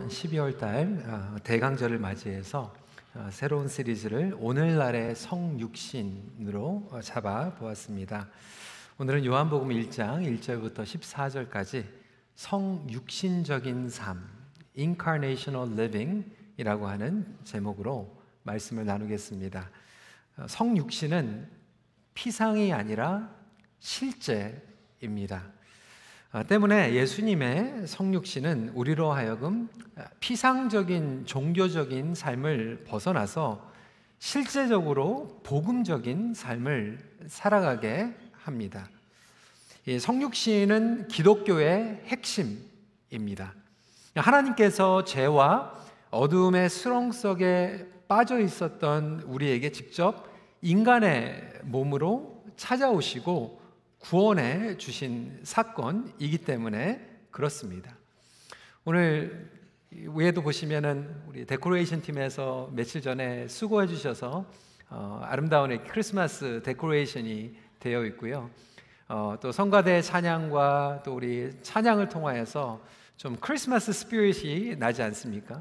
이번 12월 달 대강절을 맞이해서 새로운 시리즈를 오늘날의 성육신으로 잡아 보았습니다. 오늘은 요한복음 1장 1절부터 14절까지 성육신적인 삶, Incarnational Living 이라고 하는 제목으로 말씀을 나누겠습니다. 성육신은 피상이 아니라 실제입니다. 때문에 예수님의 성육신은 우리로 하여금 피상적인 종교적인 삶을 벗어나서 실제적으로 복음적인 삶을 살아가게 합니다. 이 성육신은 기독교의 핵심입니다. 하나님께서 죄와 어두움의 수렁 속에 빠져 있었던 우리에게 직접 인간의 몸으로 찾아오시고 구원해 주신 사건이기 때문에 그렇습니다. 오늘 위에도 보시면은 우리 데코레이션 팀에서 며칠 전에 수고해 주셔서 아름다운 크리스마스 데코레이션이 되어 있고요. 또 성가대 찬양과 또 우리 찬양을 통하여서 좀 크리스마스 스피릿이 나지 않습니까?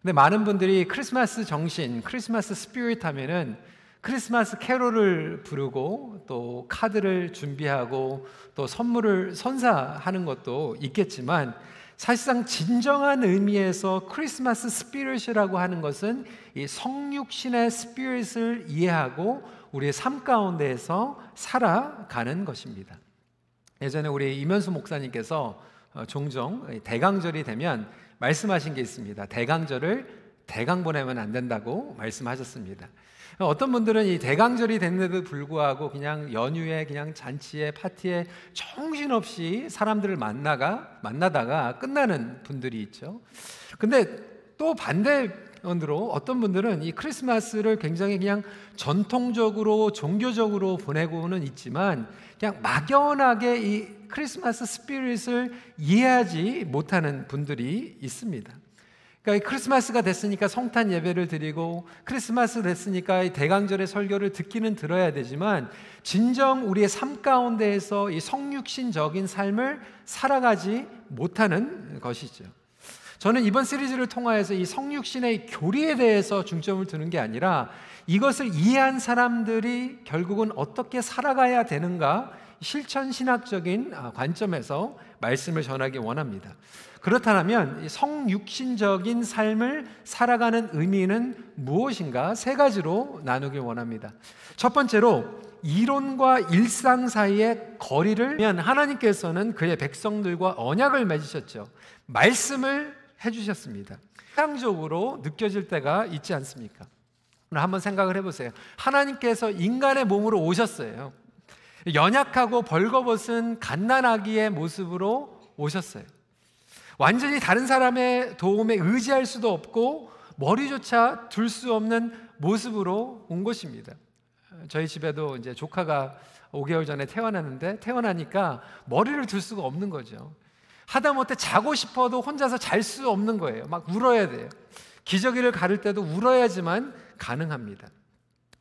근데 많은 분들이 크리스마스 정신, 크리스마스 스피릿 하면은 크리스마스 캐롤을 부르고 또 카드를 준비하고 또 선물을 선사하는 것도 있겠지만 사실상 진정한 의미에서 크리스마스 스피릿이라고 하는 것은 이 성육신의 스피릿을 이해하고 우리의 삶 가운데에서 살아가는 것입니다. 예전에 우리 이면수 목사님께서 종종 대강절이 되면 말씀하신 게 있습니다. 대강절을 대강 보내면 안 된다고 말씀하셨습니다. 어떤 분들은 이 대강절이 됐는데도 불구하고 그냥 연휴에 그냥 잔치에 파티에 정신없이 사람들을 만나다가 끝나는 분들이 있죠. 근데 또 반대로 어떤 분들은 이 크리스마스를 굉장히 그냥 전통적으로 종교적으로 보내고는 있지만 그냥 막연하게 이 크리스마스 스피릿을 이해하지 못하는 분들이 있습니다. 그러니까 크리스마스가 됐으니까 성탄 예배를 드리고 크리스마스 됐으니까 이 대강절의 설교를 듣기는 들어야 되지만 진정 우리의 삶 가운데에서 이 성육신적인 삶을 살아가지 못하는 것이죠. 저는 이번 시리즈를 통하여서 이 성육신의 교리에 대해서 중점을 두는 게 아니라 이것을 이해한 사람들이 결국은 어떻게 살아가야 되는가 실천 신학적인 관점에서 말씀을 전하기 원합니다. 그렇다면 성육신적인 삶을 살아가는 의미는 무엇인가 세 가지로 나누길 원합니다. 첫 번째로 이론과 일상 사이의 거리를 하나님께서는 그의 백성들과 언약을 맺으셨죠. 말씀을 해주셨습니다. 세상적으로 느껴질 때가 있지 않습니까? 한번 생각을 해보세요. 하나님께서 인간의 몸으로 오셨어요. 연약하고 벌거벗은 갓난아기의 모습으로 오셨어요. 완전히 다른 사람의 도움에 의지할 수도 없고 머리조차 둘 수 없는 모습으로 온 것입니다. 저희 집에도 이제 조카가 5개월 전에 태어났는데 태어나니까 머리를 둘 수가 없는 거죠. 하다못해 자고 싶어도 혼자서 잘 수 없는 거예요. 막 울어야 돼요. 기저귀를 가를 때도 울어야지만 가능합니다.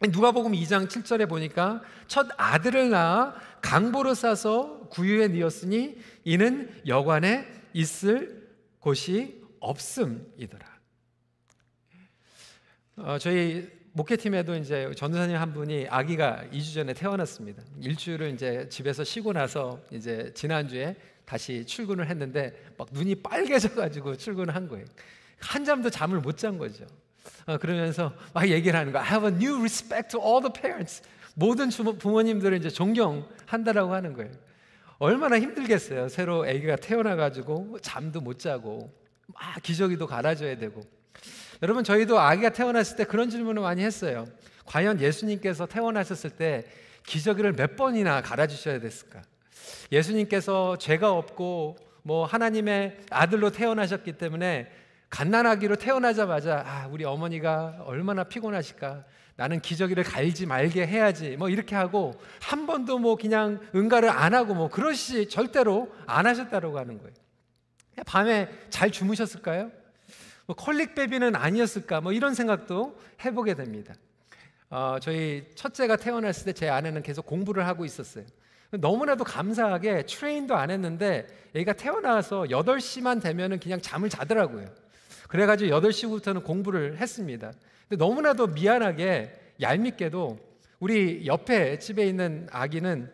누가복음 2장 7절에 보니까 첫 아들을 낳아 강보로 싸서 구유에 뉘었으니 이는 여관에 있을 곳이 없음이더라. 저희 목회팀에도 이제 전도사님 한 분이 아기가 2주 전에 태어났습니다. 일주일을 이제 집에서 쉬고 나서 이제 지난주에 다시 출근을 했는데 막 눈이 빨개져가지고 출근을 한 거예요. 한잠도 잠을 못 잔 거죠. 그러면서 막 얘기를 하는 거야. I have a new respect to all the parents. 모든 부모님들을 이제 존경한다라고 하는 거예요. 얼마나 힘들겠어요. 새로 아기가 태어나가지고 잠도 못 자고 막 기저귀도 갈아줘야 되고. 여러분 저희도 아기가 태어났을 때 그런 질문을 많이 했어요. 과연 예수님께서 태어나셨을 때 기저귀를 몇 번이나 갈아주셔야 됐을까? 예수님께서 죄가 없고 뭐 하나님의 아들로 태어나셨기 때문에 갓난아기로 태어나자마자 우리 어머니가 얼마나 피곤하실까? 나는 기저귀를 갈지 말게 해야지 뭐 이렇게 하고 한 번도 뭐 그냥 응가를 안 하고 뭐 그러시 절대로 안 하셨다고 하는 거예요. 밤에 잘 주무셨을까요? 뭐 콜릭베비는 아니었을까? 뭐 이런 생각도 해보게 됩니다. 저희 첫째가 태어났을 때 제 아내는 계속 공부를 하고 있었어요. 너무나도 감사하게 트레인도 안 했는데 애가 태어나서 8시만 되면은 그냥 잠을 자더라고요. 그래가지고 8시부터는 공부를 했습니다. 근데 너무나도 미안하게 얄밉게도 우리 옆에 집에 있는 아기는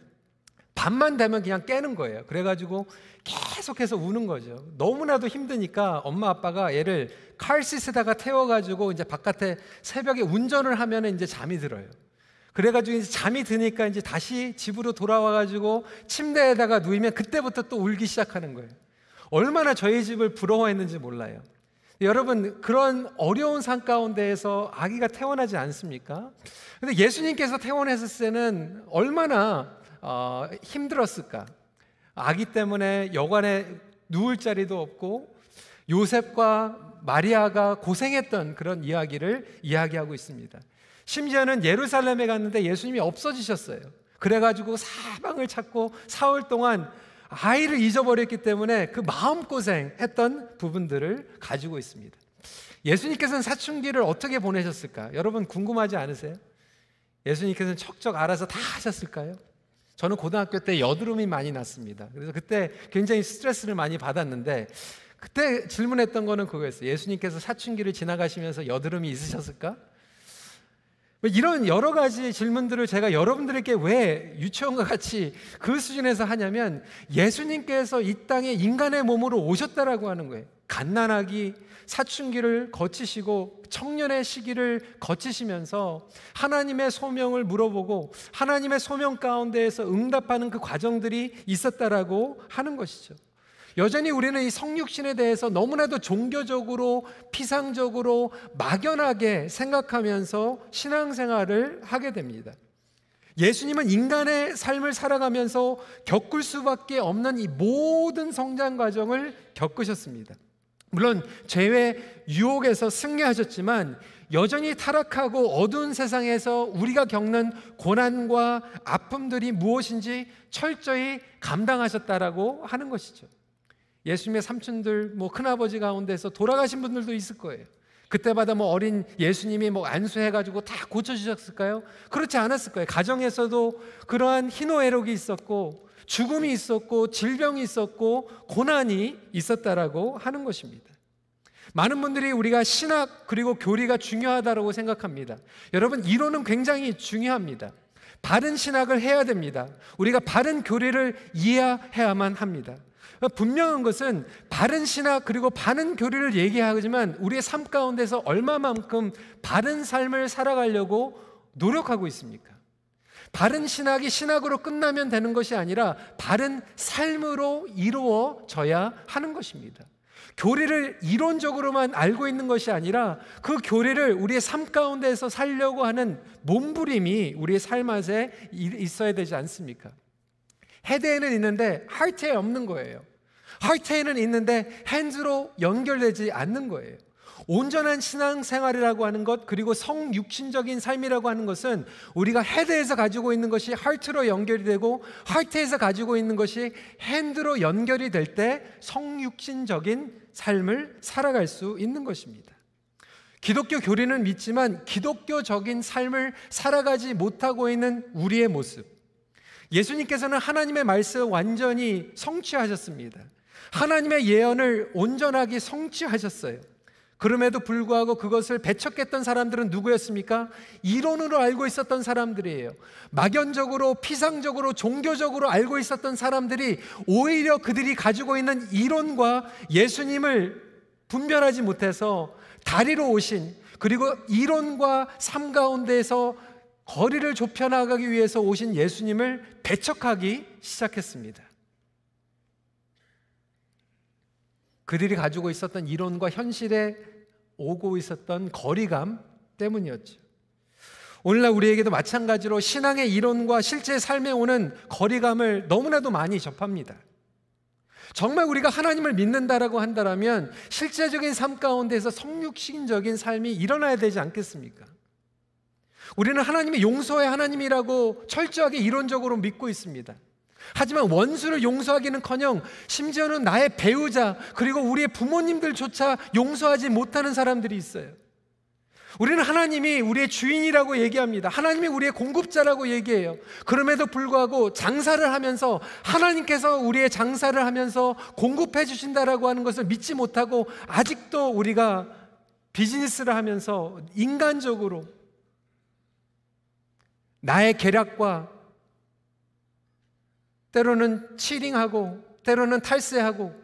밤만 되면 그냥 깨는 거예요. 그래가지고 계속해서 우는 거죠. 너무나도 힘드니까 엄마 아빠가 얘를 칼시트에다가 태워가지고 이제 바깥에 새벽에 운전을 하면 이제 잠이 들어요. 그래가지고 이제 잠이 드니까 이제 다시 집으로 돌아와가지고 침대에다가 누이면 그때부터 또 울기 시작하는 거예요. 얼마나 저희 집을 부러워했는지 몰라요. 여러분, 그런 어려운 삶 가운데에서 아기가 태어나지 않습니까? 근데 예수님께서 태어났을 때는 얼마나 힘들었을까? 아기 때문에 여관에 누울 자리도 없고 요셉과 마리아가 고생했던 그런 이야기를 이야기하고 있습니다. 심지어는 예루살렘에 갔는데 예수님이 없어지셨어요. 그래가지고 사방을 찾고 사흘 동안 아이를 잊어버렸기 때문에 그 마음고생했던 부분들을 가지고 있습니다. 예수님께서는 사춘기를 어떻게 보내셨을까? 여러분 궁금하지 않으세요? 예수님께서는 척척 알아서 다 하셨을까요? 저는 고등학교 때 여드름이 많이 났습니다. 그래서 그때 굉장히 스트레스를 많이 받았는데 그때 질문했던 거는 그거였어요. 예수님께서 사춘기를 지나가시면서 여드름이 있으셨을까? 이런 여러 가지 질문들을 제가 여러분들에게 왜 유치원과 같이 그 수준에서 하냐면 예수님께서 이 땅에 인간의 몸으로 오셨다라고 하는 거예요. 갓난아기, 사춘기를 거치시고 청년의 시기를 거치시면서 하나님의 소명을 물어보고 하나님의 소명 가운데에서 응답하는 그 과정들이 있었다라고 하는 것이죠. 여전히 우리는 이 성육신에 대해서 너무나도 종교적으로 피상적으로 막연하게 생각하면서 신앙생활을 하게 됩니다. 예수님은 인간의 삶을 살아가면서 겪을 수밖에 없는 이 모든 성장 과정을 겪으셨습니다. 물론 죄의 유혹에서 승리하셨지만 여전히 타락하고 어두운 세상에서 우리가 겪는 고난과 아픔들이 무엇인지 철저히 감당하셨다라고 하는 것이죠. 예수님의 삼촌들, 큰아버지 가운데서 돌아가신 분들도 있을 거예요. 그때마다 어린 예수님이 안수해가지고 다 고쳐주셨을까요? 그렇지 않았을 거예요. 가정에서도 그러한 희노애락이 있었고 죽음이 있었고 질병이 있었고 고난이 있었다라고 하는 것입니다. 많은 분들이 우리가 신학 그리고 교리가 중요하다고 생각합니다. 여러분, 이론은 굉장히 중요합니다. 바른 신학을 해야 됩니다. 우리가 바른 교리를 이해해야만 합니다. 분명한 것은 바른 신학 그리고 바른 교리를 얘기하지만 우리의 삶 가운데서 얼마만큼 바른 삶을 살아가려고 노력하고 있습니까? 바른 신학이 신학으로 끝나면 되는 것이 아니라 바른 삶으로 이루어져야 하는 것입니다. 교리를 이론적으로만 알고 있는 것이 아니라 그 교리를 우리의 삶 가운데서 살려고 하는 몸부림이 우리의 삶에 있어야 되지 않습니까? 헤드에는 있는데 하트에 없는 거예요. 하트에는 있는데 핸즈로 연결되지 않는 거예요. 온전한 신앙생활이라고 하는 것, 그리고 성육신적인 삶이라고 하는 것은 우리가 헤드에서 가지고 있는 것이 하트로 연결이 되고 하트에서 가지고 있는 것이 핸드로 연결이 될 때 성육신적인 삶을 살아갈 수 있는 것입니다. 기독교 교리는 믿지만 기독교적인 삶을 살아가지 못하고 있는 우리의 모습, 예수님께서는 하나님의 말씀을 완전히 성취하셨습니다. 하나님의 예언을 온전하게 성취하셨어요. 그럼에도 불구하고 그것을 배척했던 사람들은 누구였습니까? 이론으로 알고 있었던 사람들이에요. 막연적으로, 피상적으로, 종교적으로 알고 있었던 사람들이 오히려 그들이 가지고 있는 이론과 예수님을 분별하지 못해서 다리로 오신, 그리고 이론과 삶 가운데에서 거리를 좁혀나가기 위해서 오신 예수님을 배척하기 시작했습니다. 그들이 가지고 있었던 이론과 현실에 오고 있었던 거리감 때문이었죠. 오늘날 우리에게도 마찬가지로 신앙의 이론과 실제 삶에 오는 거리감을 너무나도 많이 접합니다. 정말 우리가 하나님을 믿는다라고 한다면 실제적인 삶 가운데서 성육신적인 삶이 일어나야 되지 않겠습니까? 우리는 하나님이 용서의 하나님이라고 철저하게 이론적으로 믿고 있습니다. 하지만 원수를 용서하기는커녕 심지어는 나의 배우자 그리고 우리의 부모님들조차 용서하지 못하는 사람들이 있어요. 우리는 하나님이 우리의 주인이라고 얘기합니다. 하나님이 우리의 공급자라고 얘기해요. 그럼에도 불구하고 장사를 하면서 하나님께서 우리의 장사를 하면서 공급해 주신다라고 하는 것을 믿지 못하고 아직도 우리가 비즈니스를 하면서 인간적으로 나의 계략과 때로는 치링하고 때로는 탈세하고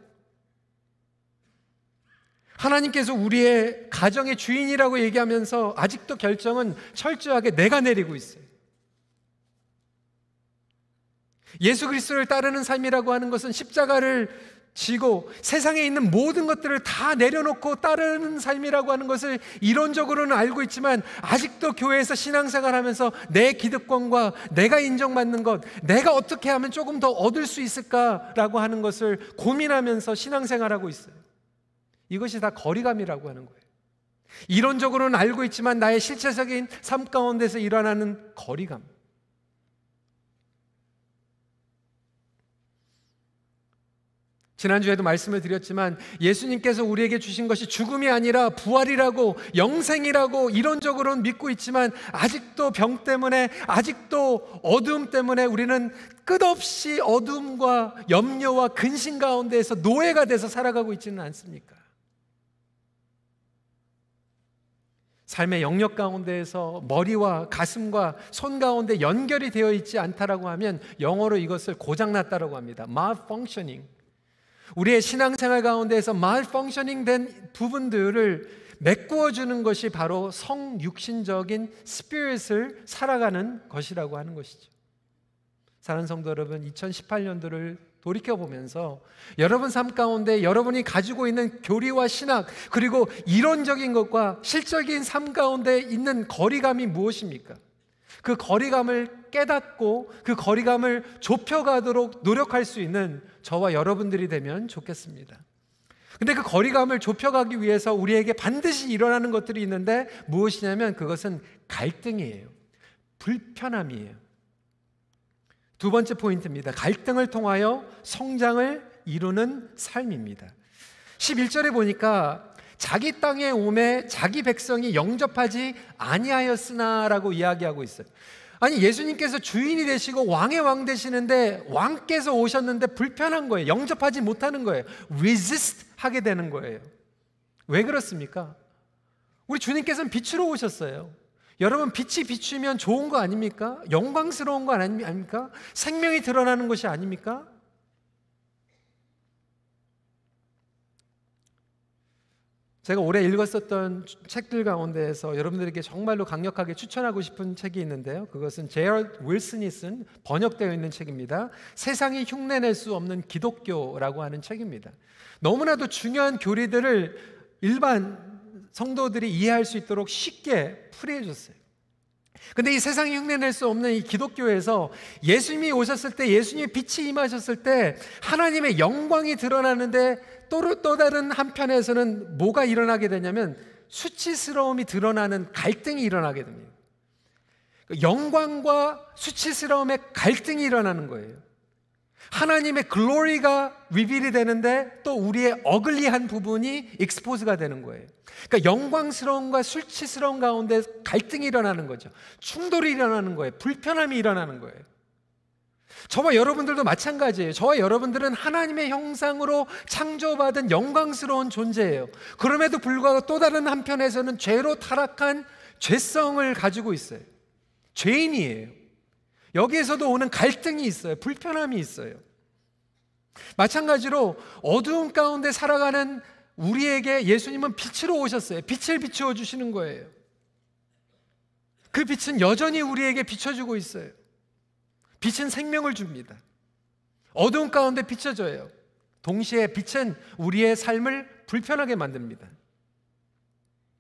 하나님께서 우리의 가정의 주인이라고 얘기하면서 아직도 결정은 철저하게 내가 내리고 있어요. 예수 그리스도를 따르는 삶이라고 하는 것은 십자가를 지고 세상에 있는 모든 것들을 다 내려놓고 따르는 삶이라고 하는 것을 이론적으로는 알고 있지만 아직도 교회에서 신앙생활하면서 내 기득권과 내가 인정받는 것, 내가 어떻게 하면 조금 더 얻을 수 있을까라고 하는 것을 고민하면서 신앙생활하고 있어요. 이것이 다 거리감이라고 하는 거예요. 이론적으로는 알고 있지만 나의 실체적인 삶 가운데서 일어나는 거리감. 지난주에도 말씀을 드렸지만 예수님께서 우리에게 주신 것이 죽음이 아니라 부활이라고 영생이라고 이론적으로는 믿고 있지만 아직도 병 때문에 아직도 어두움 때문에 우리는 끝없이 어둠과 염려와 근심 가운데에서 노예가 돼서 살아가고 있지는 않습니까? 삶의 영역 가운데에서 머리와 가슴과 손 가운데 연결이 되어 있지 않다라고 하면 영어로 이것을 고장났다라고 합니다. malfunctioning. 우리의 신앙생활 가운데에서 malfunctioning 된 부분들을 메꾸어 주는 것이 바로 성육신적인 스피릿을 살아가는 것이라고 하는 것이죠. 사랑하는 성도 여러분, 2018년도를 돌이켜보면서 여러분 삶 가운데 여러분이 가지고 있는 교리와 신학 그리고 이론적인 것과 실적인 삶 가운데 있는 거리감이 무엇입니까? 그 거리감을 깨닫고 그 거리감을 좁혀가도록 노력할 수 있는 저와 여러분들이 되면 좋겠습니다. 근데 그 거리감을 좁혀가기 위해서 우리에게 반드시 일어나는 것들이 있는데 무엇이냐면 그것은 갈등이에요. 불편함이에요. 두 번째 포인트입니다. 갈등을 통하여 성장을 이루는 삶입니다. 11절에 보니까 자기 땅에 오매 자기 백성이 영접하지 아니하였으나라고 이야기하고 있어요. 아니 예수님께서 주인이 되시고 왕의 왕 되시는데 왕께서 오셨는데 불편한 거예요. 영접하지 못하는 거예요. resist 하게 되는 거예요. 왜 그렇습니까? 우리 주님께서는 빛으로 오셨어요. 여러분 빛이 비추면 좋은 거 아닙니까? 영광스러운 거 아닙니까? 생명이 드러나는 것이 아닙니까? 제가 올해 읽었었던 책들 가운데에서 여러분들에게 정말로 강력하게 추천하고 싶은 책이 있는데요. 그것은 제럴드 윌슨이 쓴 번역되어 있는 책입니다. 세상이 흉내낼 수 없는 기독교라고 하는 책입니다. 너무나도 중요한 교리들을 일반 성도들이 이해할 수 있도록 쉽게 풀이해 줬어요. 근데 이 세상이 흉내낼 수 없는 이 기독교에서 예수님이 오셨을 때, 예수님의 빛이 임하셨을 때 하나님의 영광이 드러나는데 또 다른 한편에서는 뭐가 일어나게 되냐면 수치스러움이 드러나는 갈등이 일어나게 됩니다. 영광과 수치스러움의 갈등이 일어나는 거예요. 하나님의 글로리가 리빌이 되는데 또 우리의 어글리한 부분이 익스포즈가 되는 거예요. 그러니까 영광스러움과 수치스러움 가운데 갈등이 일어나는 거죠. 충돌이 일어나는 거예요. 불편함이 일어나는 거예요. 저와 여러분들도 마찬가지예요. 저와 여러분들은 하나님의 형상으로 창조받은 영광스러운 존재예요. 그럼에도 불구하고 또 다른 한편에서는 죄로 타락한 죄성을 가지고 있어요. 죄인이에요. 여기에서도 오는 갈등이 있어요. 불편함이 있어요. 마찬가지로 어두움 가운데 살아가는 우리에게 예수님은 빛으로 오셨어요. 빛을 비추어 주시는 거예요. 그 빛은 여전히 우리에게 비춰주고 있어요. 빛은 생명을 줍니다. 어두움 가운데 비춰져요. 동시에 빛은 우리의 삶을 불편하게 만듭니다.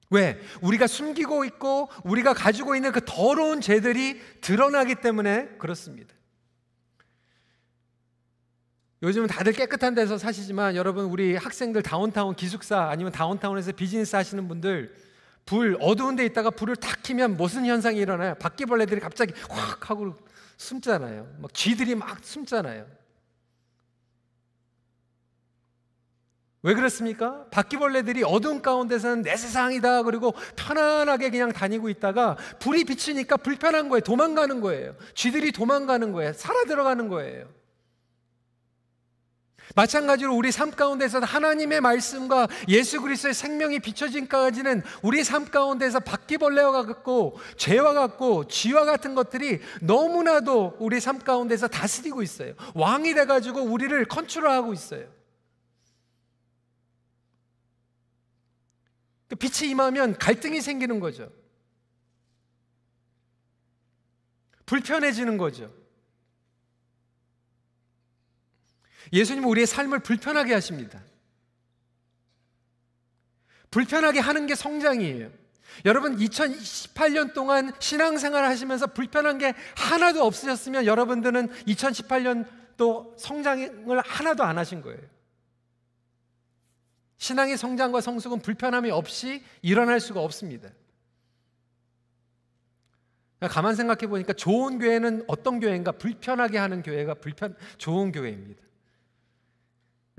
왜? 우리가 숨기고 있고 우리가 가지고 있는 그 더러운 죄들이 드러나기 때문에 그렇습니다. 요즘은 다들 깨끗한 데서 사시지만 여러분 우리 학생들 다운타운 기숙사 아니면 다운타운에서 비즈니스 하시는 분들 불 어두운 데 있다가 불을 탁 켜면 무슨 현상이 일어나요? 바퀴벌레들이 갑자기 확 하고 숨잖아요. 막 쥐들이 막 숨잖아요. 왜 그렇습니까? 바퀴벌레들이 어두운 가운데서는 내 세상이다 그리고 편안하게 그냥 다니고 있다가 불이 비치니까 불편한 거예요. 도망가는 거예요. 쥐들이 도망가는 거예요. 살아 들어가는 거예요. 마찬가지로 우리 삶 가운데서 하나님의 말씀과 예수 그리스도의 생명이 비춰진까지는 우리 삶 가운데서 바퀴벌레와 같고 죄와 같고 쥐와 같은 것들이 너무나도 우리 삶 가운데서 다스리고 있어요. 왕이 돼가지고 우리를 컨트롤하고 있어요. 빛이 임하면 갈등이 생기는 거죠. 불편해지는 거죠. 예수님은 우리의 삶을 불편하게 하십니다. 불편하게 하는 게 성장이에요. 여러분 2018년 동안 신앙생활 하시면서 불편한 게 하나도 없으셨으면 여러분들은 2018년도 성장을 하나도 안 하신 거예요. 신앙의 성장과 성숙은 불편함이 없이 일어날 수가 없습니다. 가만 생각해 보니까 좋은 교회는 어떤 교회인가? 불편하게 하는 교회가 좋은 교회입니다.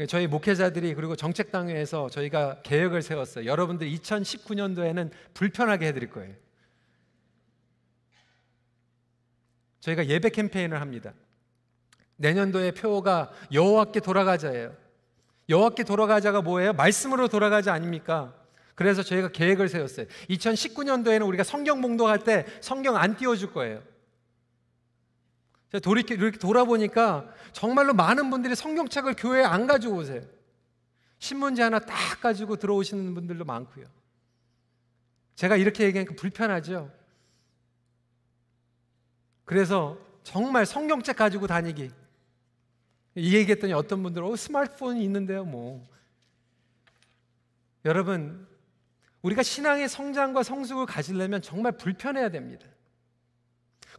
저희 목회자들이 그리고 정책당회에서 저희가 계획을 세웠어요. 여러분들 2019년도에는 불편하게 해드릴 거예요. 저희가 예배 캠페인을 합니다. 내년도의 표가 여호와께 돌아가자예요. 여호와께 돌아가자가 뭐예요? 말씀으로 돌아가자 아닙니까? 그래서 저희가 계획을 세웠어요. 2019년도에는 우리가 성경 봉독할 때 성경 안 띄워줄 거예요. 제가 이렇게 돌아보니까 정말로 많은 분들이 성경책을 교회에 안 가지고 오세요. 신문지 하나 딱 가지고 들어오시는 분들도 많고요. 제가 이렇게 얘기하니까 불편하죠. 그래서 정말 성경책 가지고 다니기, 이 얘기했더니 어떤 분들은 스마트폰이 있는데요 뭐. 여러분, 우리가 신앙의 성장과 성숙을 가지려면 정말 불편해야 됩니다.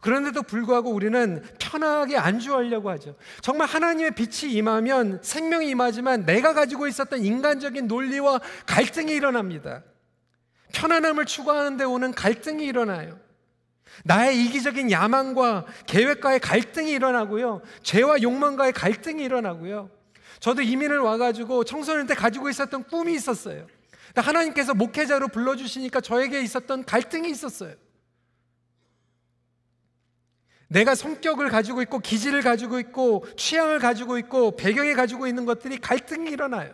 그런데도 불구하고 우리는 편하게 안주하려고 하죠. 정말 하나님의 빛이 임하면 생명이 임하지만 내가 가지고 있었던 인간적인 논리와 갈등이 일어납니다. 편안함을 추구하는 데 오는 갈등이 일어나요. 나의 이기적인 야망과 계획과의 갈등이 일어나고요. 죄와 욕망과의 갈등이 일어나고요. 저도 이민을 와가지고 청소년 때 가지고 있었던 꿈이 있었어요. 하나님께서 목회자로 불러주시니까 저에게 있었던 갈등이 있었어요. 내가 성격을 가지고 있고 기질을 가지고 있고 취향을 가지고 있고 배경을 가지고 있는 것들이 갈등이 일어나요.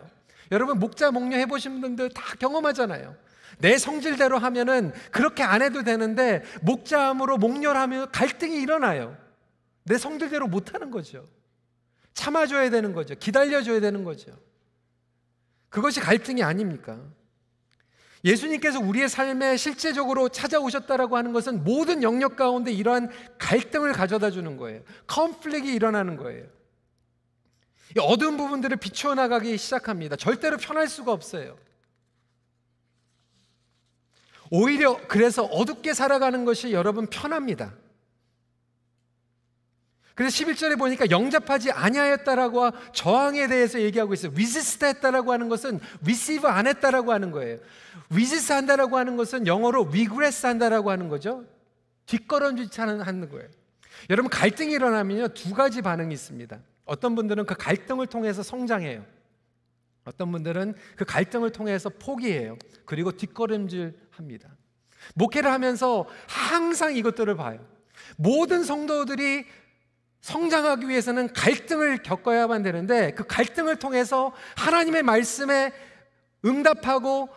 여러분 목자 목녀 해보신 분들 다 경험하잖아요. 내 성질대로 하면은 그렇게 안 해도 되는데 목자함으로 목녀하면 갈등이 일어나요. 내 성질대로 못하는 거죠. 참아줘야 되는 거죠. 기다려줘야 되는 거죠. 그것이 갈등이 아닙니까? 예수님께서 우리의 삶에 실제적으로 찾아오셨다라고 하는 것은 모든 영역 가운데 이러한 갈등을 가져다 주는 거예요. 컨플릭이 일어나는 거예요. 이 어두운 부분들을 비추어 나가기 시작합니다. 절대로 편할 수가 없어요. 오히려 그래서 어둡게 살아가는 것이 여러분 편합니다. 그래서 11절에 보니까 영접하지 아니하였다라고 저항에 대해서 얘기하고 있어요. resist 했다라고 하는 것은 receive 안 했다라고 하는 거예요. resist 한다라고 하는 것은 영어로 regress 한다라고 하는 거죠. 뒷걸음질 하는 거예요. 여러분 갈등이 일어나면요 두 가지 반응이 있습니다. 어떤 분들은 그 갈등을 통해서 성장해요. 어떤 분들은 그 갈등을 통해서 포기해요. 그리고 뒷걸음질합니다. 목회를 하면서 항상 이것들을 봐요. 모든 성도들이 성장하기 위해서는 갈등을 겪어야만 되는데 그 갈등을 통해서 하나님의 말씀에 응답하고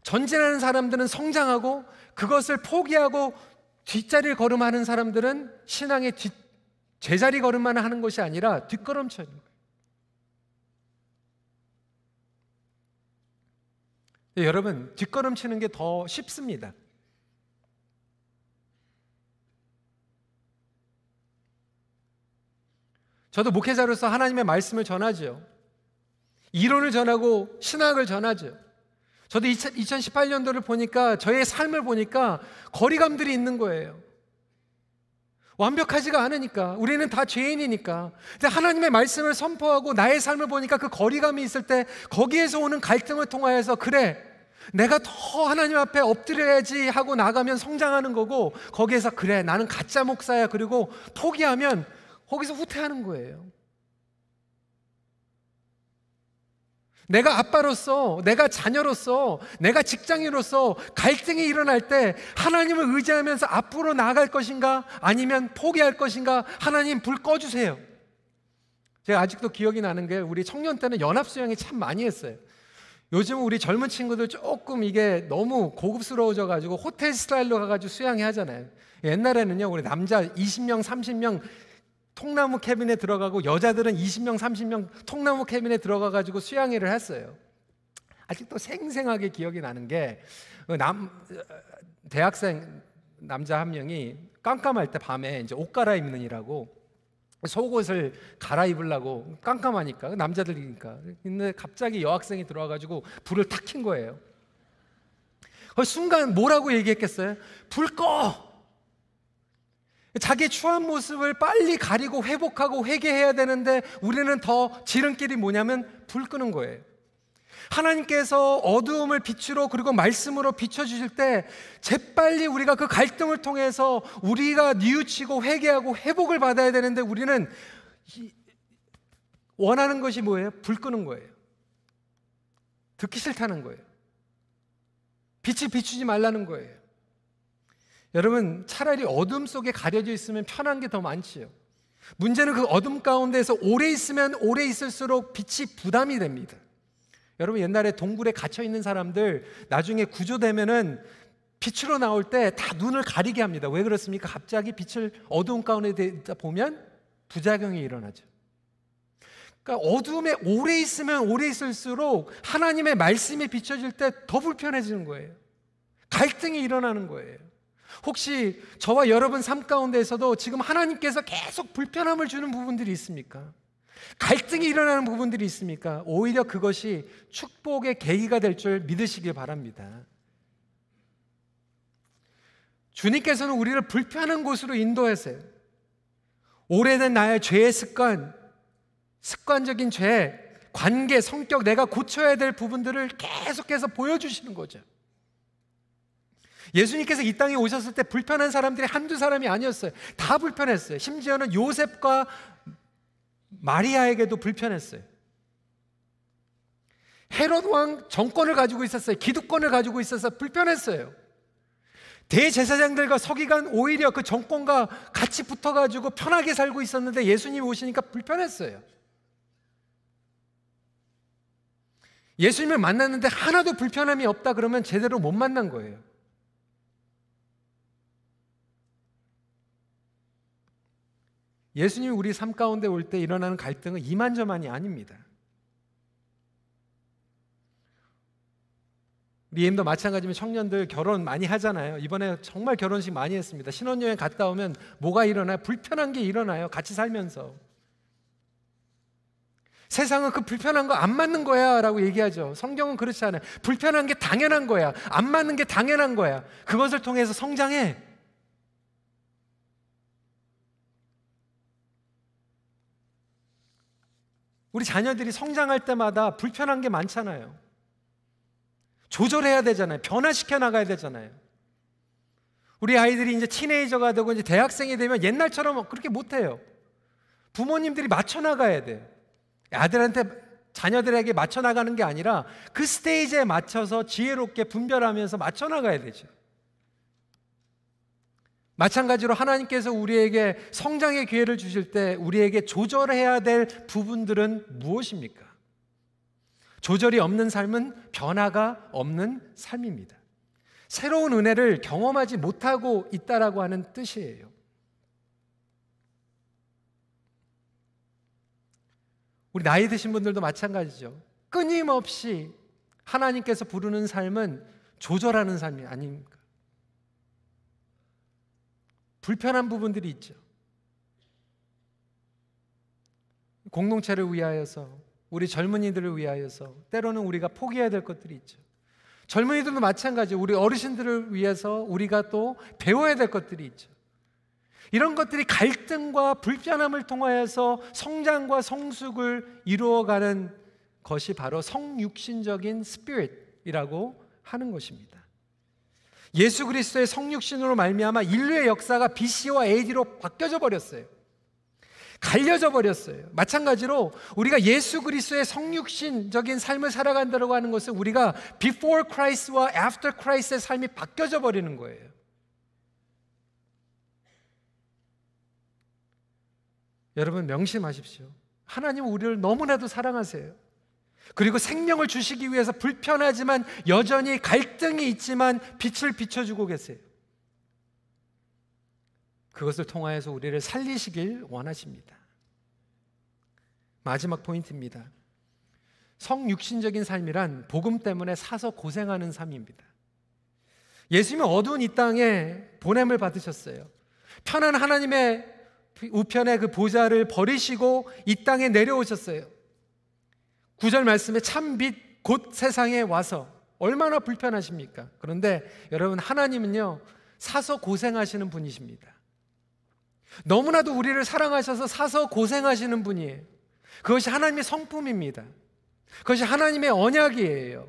전진하는 사람들은 성장하고 그것을 포기하고 뒷자리를 걸음하는 사람들은 신앙의 제자리 걸음만 하는 것이 아니라 뒷걸음쳐는 거예요. 여러분 뒷걸음치는 게 더 쉽습니다. 저도 목회자로서 하나님의 말씀을 전하죠. 이론을 전하고 신학을 전하죠. 저도 2018년도를 보니까 저의 삶을 보니까 거리감들이 있는 거예요. 완벽하지가 않으니까. 우리는 다 죄인이니까. 근데 하나님의 말씀을 선포하고 나의 삶을 보니까 그 거리감이 있을 때 거기에서 오는 갈등을 통하여서 그래 내가 더 하나님 앞에 엎드려야지 하고 나가면 성장하는 거고 거기에서 그래 나는 가짜 목사야 그리고 포기하면 거기서 후퇴하는 거예요. 내가 아빠로서, 내가 자녀로서, 내가 직장인으로서 갈등이 일어날 때 하나님을 의지하면서 앞으로 나아갈 것인가 아니면 포기할 것인가? 하나님 불 꺼주세요. 제가 아직도 기억이 나는 게 우리 청년 때는 연합수영이 참 많이 했어요. 요즘 우리 젊은 친구들 조금 이게 너무 고급스러워져 가지고 호텔 스타일로 가가지고 수영회 하잖아요. 옛날에는요, 우리 남자 20명, 30명 통나무 캐빈에 들어가고 여자들은 20명, 30명 통나무 캐빈에 들어가가지고 수영회를 했어요. 아직도 생생하게 기억이 나는 게 대학생 남자 한 명이 깜깜할 때 밤에 이제 옷 갈아입느니라고 속옷을 갈아입으려고 깜깜하니까 남자들이니까 근데 갑자기 여학생이 들어와가지고 불을 탁 킨 거예요. 그 순간 뭐라고 얘기했겠어요? 불 꺼! 자기 추한 모습을 빨리 가리고 회복하고 회개해야 되는데 우리는 더 지름길이 뭐냐면 불 끄는 거예요. 하나님께서 어두움을 빛으로 그리고 말씀으로 비춰주실 때 재빨리 우리가 그 갈등을 통해서 우리가 뉘우치고 회개하고 회복을 받아야 되는데 우리는 원하는 것이 뭐예요? 불 끄는 거예요. 듣기 싫다는 거예요. 빛을 비추지 말라는 거예요. 여러분, 차라리 어둠 속에 가려져 있으면 편한 게 더 많지요. 문제는 그 어둠 가운데에서 오래 있으면 오래 있을수록 빛이 부담이 됩니다. 여러분, 옛날에 동굴에 갇혀 있는 사람들 나중에 구조되면은 빛으로 나올 때 다 눈을 가리게 합니다. 왜 그렇습니까? 갑자기 빛을 어두운 가운데 보면 부작용이 일어나죠. 그러니까 어둠에 오래 있으면 오래 있을수록 하나님의 말씀이 비춰질 때 더 불편해지는 거예요. 갈등이 일어나는 거예요. 혹시 저와 여러분 삶 가운데에서도 지금 하나님께서 계속 불편함을 주는 부분들이 있습니까? 갈등이 일어나는 부분들이 있습니까? 오히려 그것이 축복의 계기가 될 줄 믿으시길 바랍니다. 주님께서는 우리를 불편한 곳으로 인도하세요. 오래된 나의 죄의 습관적인 죄, 관계, 성격, 내가 고쳐야 될 부분들을 계속해서 보여주시는 거죠. 예수님께서 이 땅에 오셨을 때 불편한 사람들이 한두 사람이 아니었어요. 다 불편했어요. 심지어는 요셉과 마리아에게도 불편했어요. 헤롯 왕 정권을 가지고 있었어요. 기득권을 가지고 있어서 불편했어요. 대제사장들과 서기관 오히려 그 정권과 같이 붙어가지고 편하게 살고 있었는데 예수님이 오시니까 불편했어요. 예수님을 만났는데 하나도 불편함이 없다 그러면 제대로 못 만난 거예요. 예수님이 우리 삶 가운데 올 때 일어나는 갈등은 이만저만이 아닙니다. 리엠도 마찬가지면 청년들 결혼 많이 하잖아요. 이번에 정말 결혼식 많이 했습니다. 신혼여행 갔다 오면 뭐가 일어나요? 불편한 게 일어나요. 같이 살면서. 세상은 그 불편한 거 안 맞는 거야 라고 얘기하죠. 성경은 그렇지 않아요. 불편한 게 당연한 거야. 안 맞는 게 당연한 거야. 그것을 통해서 성장해. 우리 자녀들이 성장할 때마다 불편한 게 많잖아요. 조절해야 되잖아요. 변화시켜 나가야 되잖아요. 우리 아이들이 이제 티네이저가 되고 이제 대학생이 되면 옛날처럼 그렇게 못해요. 부모님들이 맞춰 나가야 돼요. 아들한테, 자녀들에게 맞춰 나가는 게 아니라 그 스테이지에 맞춰서 지혜롭게 분별하면서 맞춰 나가야 되죠. 마찬가지로 하나님께서 우리에게 성장의 기회를 주실 때 우리에게 조절해야 될 부분들은 무엇입니까? 조절이 없는 삶은 변화가 없는 삶입니다. 새로운 은혜를 경험하지 못하고 있다라고 하는 뜻이에요. 우리 나이 드신 분들도 마찬가지죠. 끊임없이 하나님께서 부르는 삶은 조절하는 삶이 아닙니까? 불편한 부분들이 있죠. 공동체를 위하여서, 우리 젊은이들을 위하여서 때로는 우리가 포기해야 될 것들이 있죠. 젊은이들도 마찬가지예요. 우리 어르신들을 위해서 우리가 또 배워야 될 것들이 있죠. 이런 것들이 갈등과 불편함을 통하여서 성장과 성숙을 이루어가는 것이 바로 성육신적인 스피릿이라고 하는 것입니다. 예수 그리스도의 성육신으로 말미암아 인류의 역사가 BC와 AD로 바뀌어져 버렸어요. 갈려져 버렸어요. 마찬가지로 우리가 예수 그리스도의 성육신적인 삶을 살아간다고 하는 것은 우리가 before Christ와 after Christ의 삶이 바뀌어져 버리는 거예요. 여러분 명심하십시오. 하나님은 우리를 너무나도 사랑하세요. 그리고 생명을 주시기 위해서 불편하지만 여전히 갈등이 있지만 빛을 비춰주고 계세요. 그것을 통하여서 우리를 살리시길 원하십니다. 마지막 포인트입니다. 성육신적인 삶이란 복음 때문에 사서 고생하는 삶입니다. 예수님은 어두운 이 땅에 보냄을 받으셨어요. 편한 하나님의 우편의 그 보좌를 버리시고 이 땅에 내려오셨어요. 9절 말씀에 참 빛 곧 세상에 와서 얼마나 불편하십니까? 그런데 여러분 하나님은요 사서 고생하시는 분이십니다. 너무나도 우리를 사랑하셔서 사서 고생하시는 분이에요. 그것이 하나님의 성품입니다. 그것이 하나님의 언약이에요.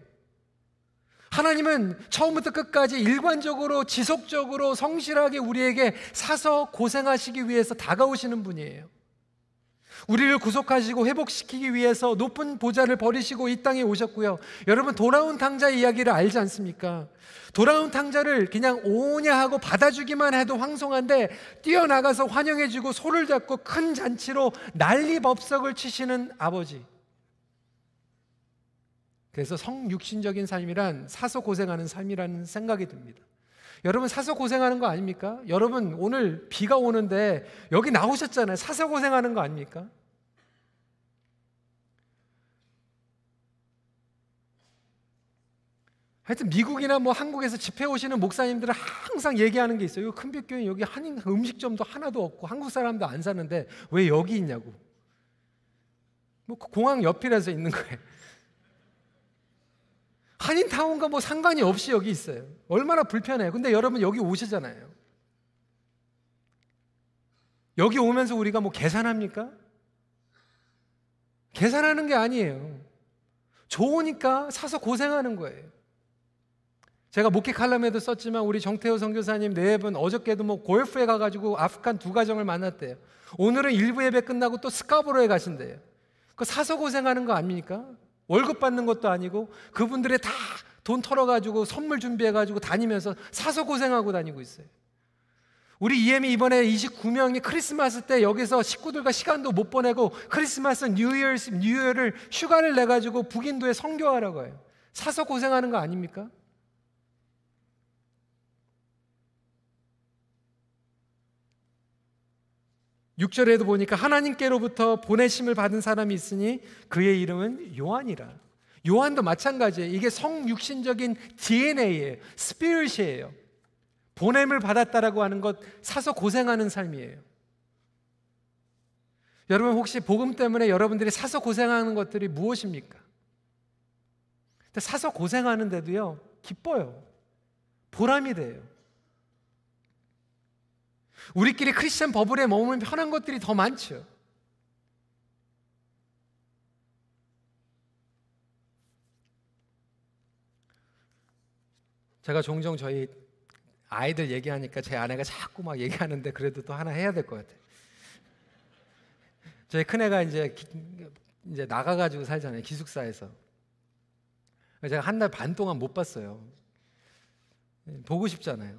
하나님은 처음부터 끝까지 일관적으로 지속적으로 성실하게 우리에게 사서 고생하시기 위해서 다가오시는 분이에요. 우리를 구속하시고 회복시키기 위해서 높은 보좌를 버리시고 이 땅에 오셨고요. 여러분 돌아온 탕자 이야기를 알지 않습니까? 돌아온 탕자를 그냥 오냐 하고 받아주기만 해도 황송한데 뛰어나가서 환영해주고 소를 잡고 큰 잔치로 난리법석을 치시는 아버지. 그래서 성육신적인 삶이란 사서 고생하는 삶이라는 생각이 듭니다. 여러분 사서 고생하는 거 아닙니까? 여러분 오늘 비가 오는데 여기 나오셨잖아요. 사서 고생하는 거 아닙니까? 하여튼 미국이나 뭐 한국에서 집회 오시는 목사님들은 항상 얘기하는 게 있어요. 큰빛교회 여기 한인 음식점도 하나도 없고 한국 사람도 안 사는데 왜 여기 있냐고. 뭐 공항 옆이라서 있는 거예요. 한인타운과 뭐 상관이 없이 여기 있어요. 얼마나 불편해요. 근데 여러분 여기 오시잖아요. 여기 오면서 우리가 뭐 계산합니까? 계산하는 게 아니에요. 좋으니까 사서 고생하는 거예요. 제가 목회 칼럼에도 썼지만 우리 정태호 선교사님 네 분 어저께도 뭐 골프에 가가지고 아프간 2가정을 만났대요. 오늘은 일부 예배 끝나고 또 스카보로에 가신대요. 그 사서 고생하는 거 아닙니까? 월급 받는 것도 아니고 그분들의 다 돈 털어가지고 선물 준비해가지고 다니면서 사서 고생하고 다니고 있어요. 우리 EM이 이번에 29명이 크리스마스 때 여기서 식구들과 시간도 못 보내고 크리스마스 뉴이어를 휴가를 내가지고 북인도에 선교하라고 해요. 사서 고생하는 거 아닙니까? (6절에도) 보니까 하나님께로부터 보내심을 받은 사람이 있으니 그의 이름은 요한이라. 요한도 마찬가지예요. 이게 성육신적인 DNA예요. 스피릿이에요. 보냄을 받았다라고 하는 것, 사서 고생하는 삶이에요. 여러분 혹시 복음 때문에 여러분들이 사서 고생하는 것들이 무엇입니까? 근데 사서 고생하는데도요 기뻐요. 보람이 돼요. 우리끼리 크리스천 버블에 머무르면 편한 것들이 더 많죠. 제가 종종 저희 아이들 얘기하니까 제 아내가 자꾸 막 얘기하는데 그래도 또 하나 해야 될 것 같아요. 저희 큰애가 이제 나가가지고 살잖아요. 기숙사에서. 제가 한 달 반 동안 못 봤어요. 보고 싶잖아요.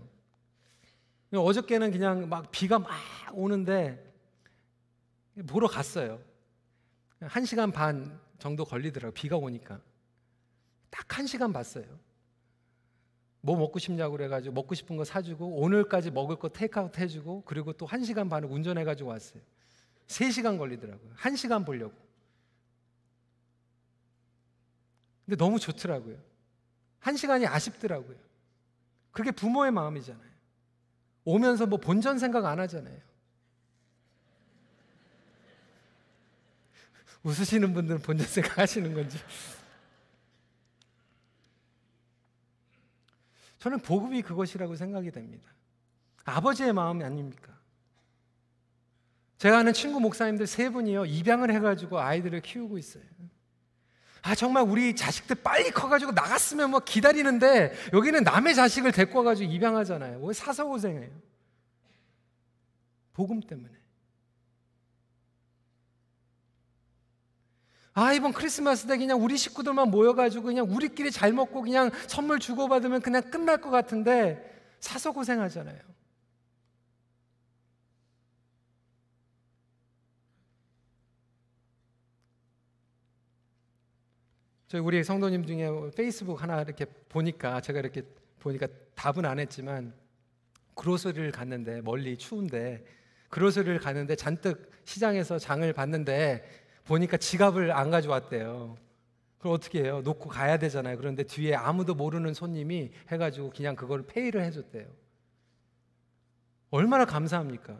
어저께는 그냥 막 비가 막 오는데 보러 갔어요. 1시간 반 정도 걸리더라고요. 비가 오니까. 딱 1시간 봤어요. 뭐 먹고 싶냐고 그래가지고 먹고 싶은 거 사주고 오늘까지 먹을 거 테이크아웃 해주고 그리고 또 1시간 반을 운전해가지고 왔어요. 3시간 걸리더라고요. 1시간 보려고. 근데 너무 좋더라고요. 1시간이 아쉽더라고요. 그게 부모의 마음이잖아요. 오면서 뭐 본전 생각 안 하잖아요. 웃으시는 분들은 본전 생각 하시는 건지. 저는 복음이 그것이라고 생각이 됩니다. 아버지의 마음이 아닙니까? 제가 아는 친구 목사님들 3분이요 입양을 해가지고 아이들을 키우고 있어요. 정말 우리 자식들 빨리 커가지고 나갔으면 뭐 기다리는데 여기는 남의 자식을 데리고 와가지고 입양하잖아요. 왜 사서 고생해요? 복음 때문에. 이번 크리스마스 때 그냥 우리 식구들만 모여가지고 그냥 우리끼리 잘 먹고 그냥 선물 주고받으면 그냥 끝날 것 같은데 사서 고생하잖아요. 저희 우리 성도님 중에 페이스북 하나 이렇게 보니까, 제가 이렇게 보니까 답은 안 했지만, 그로서리를 갔는데, 멀리 추운데 그로서리를 갔는데 잔뜩 시장에서 장을 봤는데 보니까 지갑을 안 가져왔대요. 그럼 어떻게 해요? 놓고 가야 되잖아요. 그런데 뒤에 아무도 모르는 손님이 해가지고 그냥 그걸 페이를 해줬대요. 얼마나 감사합니까?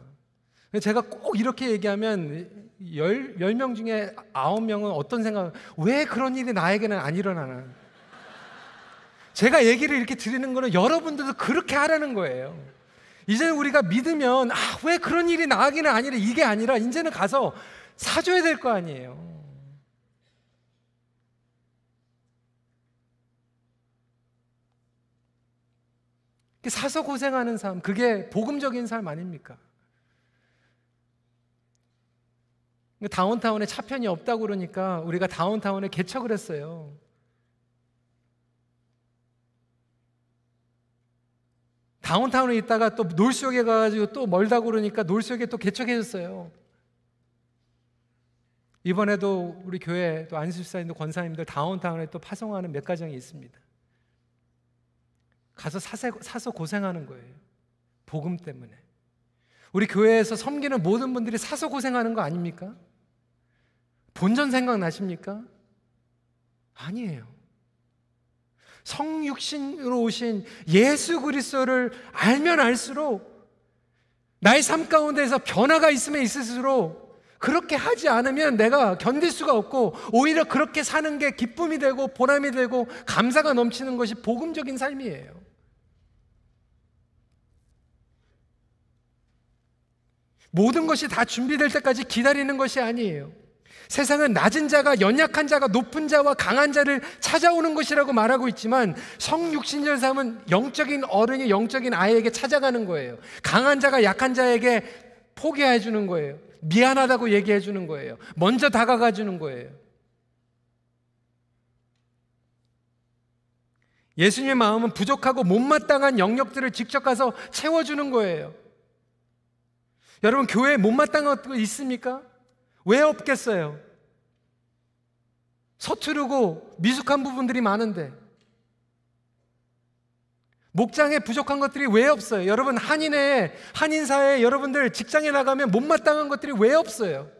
제가 꼭 이렇게 얘기하면 10명 중에 9명은 어떤 생각, 왜 그런 일이 나에게는 안 일어나나. 제가 얘기를 이렇게 드리는 거는 여러분들도 그렇게 하라는 거예요. 이제는 우리가 믿으면 왜 그런 일이 나에게는 아니라, 이게 아니라 이제는 가서 사줘야 될 거 아니에요. 사서 고생하는 삶, 그게 복음적인 삶 아닙니까? 다운타운에 차편이 없다고 그러니까 우리가 다운타운에 개척을 했어요. 다운타운에 있다가 또 놀수역에 가가지고 또 멀다고 그러니까 놀수역에 또 개척해줬어요. 이번에도 우리 교회 또 안수집사님들, 권사님들 다운타운에 또 파송하는 몇 가정이 있습니다. 가서 사서 고생하는 거예요. 복음 때문에. 우리 교회에서 섬기는 모든 분들이 사서 고생하는 거 아닙니까? 본전 생각나십니까? 아니에요. 성육신으로 오신 예수 그리스도를 알면 알수록, 나의 삶 가운데에서 변화가 있으면 있을수록, 그렇게 하지 않으면 내가 견딜 수가 없고, 오히려 그렇게 사는 게 기쁨이 되고 보람이 되고 감사가 넘치는 것이 복음적인 삶이에요. 모든 것이 다 준비될 때까지 기다리는 것이 아니에요. 세상은 낮은 자가, 연약한 자가 높은 자와 강한 자를 찾아오는 것이라고 말하고 있지만, 성육신적 삶은 영적인 어른이 영적인 아이에게 찾아가는 거예요. 강한 자가 약한 자에게 포기해 주는 거예요. 미안하다고 얘기해 주는 거예요. 먼저 다가가 주는 거예요. 예수님의 마음은 부족하고 못마땅한 영역들을 직접 가서 채워주는 거예요. 여러분, 교회에 못마땅한 거 있습니까? 왜 없겠어요? 서투르고 미숙한 부분들이 많은데, 목장에 부족한 것들이 왜 없어요? 여러분, 한인사회 여러분들 직장에 나가면 못마땅한 것들이 왜 없어요?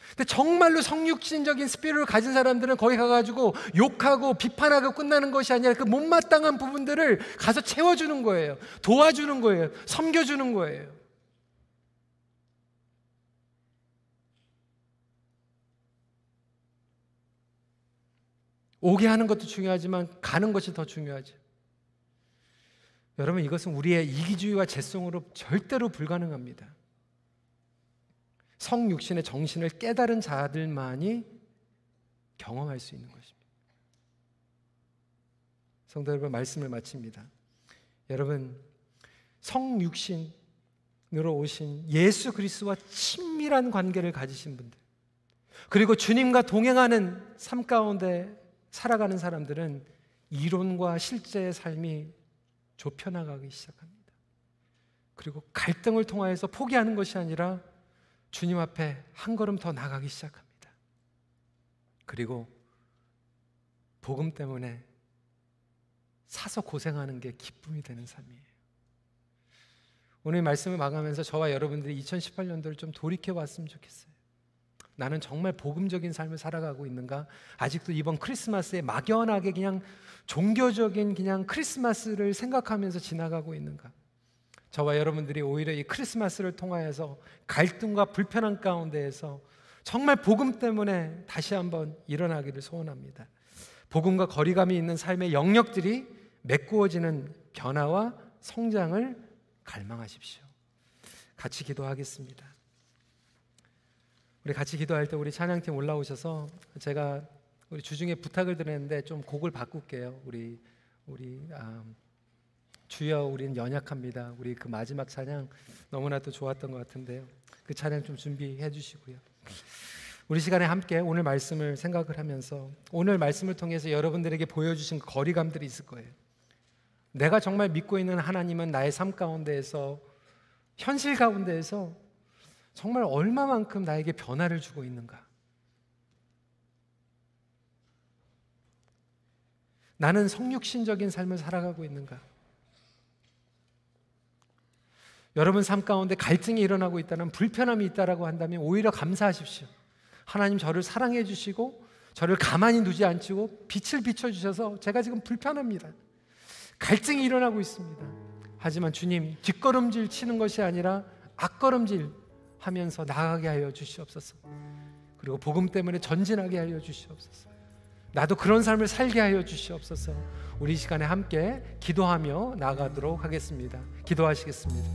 근데 정말로 성육신적인 스피릿을 가진 사람들은 거기 가가지고 욕하고 비판하고 끝나는 것이 아니라 그 못마땅한 부분들을 가서 채워주는 거예요. 도와주는 거예요. 섬겨주는 거예요. 오게 하는 것도 중요하지만 가는 것이 더 중요하죠. 여러분, 이것은 우리의 이기주의와 죄성으로 절대로 불가능합니다. 성육신의 정신을 깨달은 자들만이 경험할 수 있는 것입니다. 성도 여러분, 말씀을 마칩니다. 여러분, 성육신으로 오신 예수 그리스도와 친밀한 관계를 가지신 분들, 그리고 주님과 동행하는 삶 가운데 살아가는 사람들은 이론과 실제의 삶이 좁혀나가기 시작합니다. 그리고 갈등을 통하여서 포기하는 것이 아니라 주님 앞에 한 걸음 더 나가기 시작합니다. 그리고 복음 때문에 사서 고생하는 게 기쁨이 되는 삶이에요. 오늘 말씀을 마감하면서 저와 여러분들이 2018년도를 좀 돌이켜 봤으면 좋겠어요. 나는 정말 복음적인 삶을 살아가고 있는가? 아직도 이번 크리스마스에 막연하게 그냥 종교적인 그냥 크리스마스를 생각하면서 지나가고 있는가? 저와 여러분들이 오히려 이 크리스마스를 통하여서 갈등과 불편한 가운데에서 정말 복음 때문에 다시 한번 일어나기를 소원합니다. 복음과 거리감이 있는 삶의 영역들이 메꾸어지는 변화와 성장을 갈망하십시오. 같이 기도하겠습니다. 우리 같이 기도할 때 우리 찬양팀 올라오셔서 제가 우리 주중에 부탁을 드렸는데 좀 곡을 바꿀게요. 우리 주여 우리는 연약합니다. 우리 그 마지막 찬양 너무나도 좋았던 것 같은데요. 그 찬양 좀 준비해 주시고요. 우리 시간에 함께 오늘 말씀을 생각을 하면서 오늘 말씀을 통해서 여러분들에게 보여주신 거리감들이 있을 거예요. 내가 정말 믿고 있는 하나님은 나의 삶 가운데에서, 현실 가운데에서 정말 얼마만큼 나에게 변화를 주고 있는가? 나는 성육신적인 삶을 살아가고 있는가? 여러분 삶 가운데 갈증이 일어나고 있다는, 불편함이 있다라고 한다면 오히려 감사하십시오. 하나님 저를 사랑해 주시고 저를 가만히 두지 않시고 빛을 비춰주셔서 제가 지금 불편합니다. 갈증이 일어나고 있습니다. 하지만 주님, 뒷걸음질 치는 것이 아니라 앞걸음질 하면서 나아가게 하여 주시옵소서. 그리고 복음 때문에 전진하게 하여 주시옵소서. 나도 그런 삶을 살게 하여 주시옵소서. 우리 이 시간에 함께 기도하며 나아가도록 하겠습니다. 기도하시겠습니다.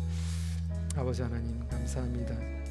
아버지 하나님 감사합니다.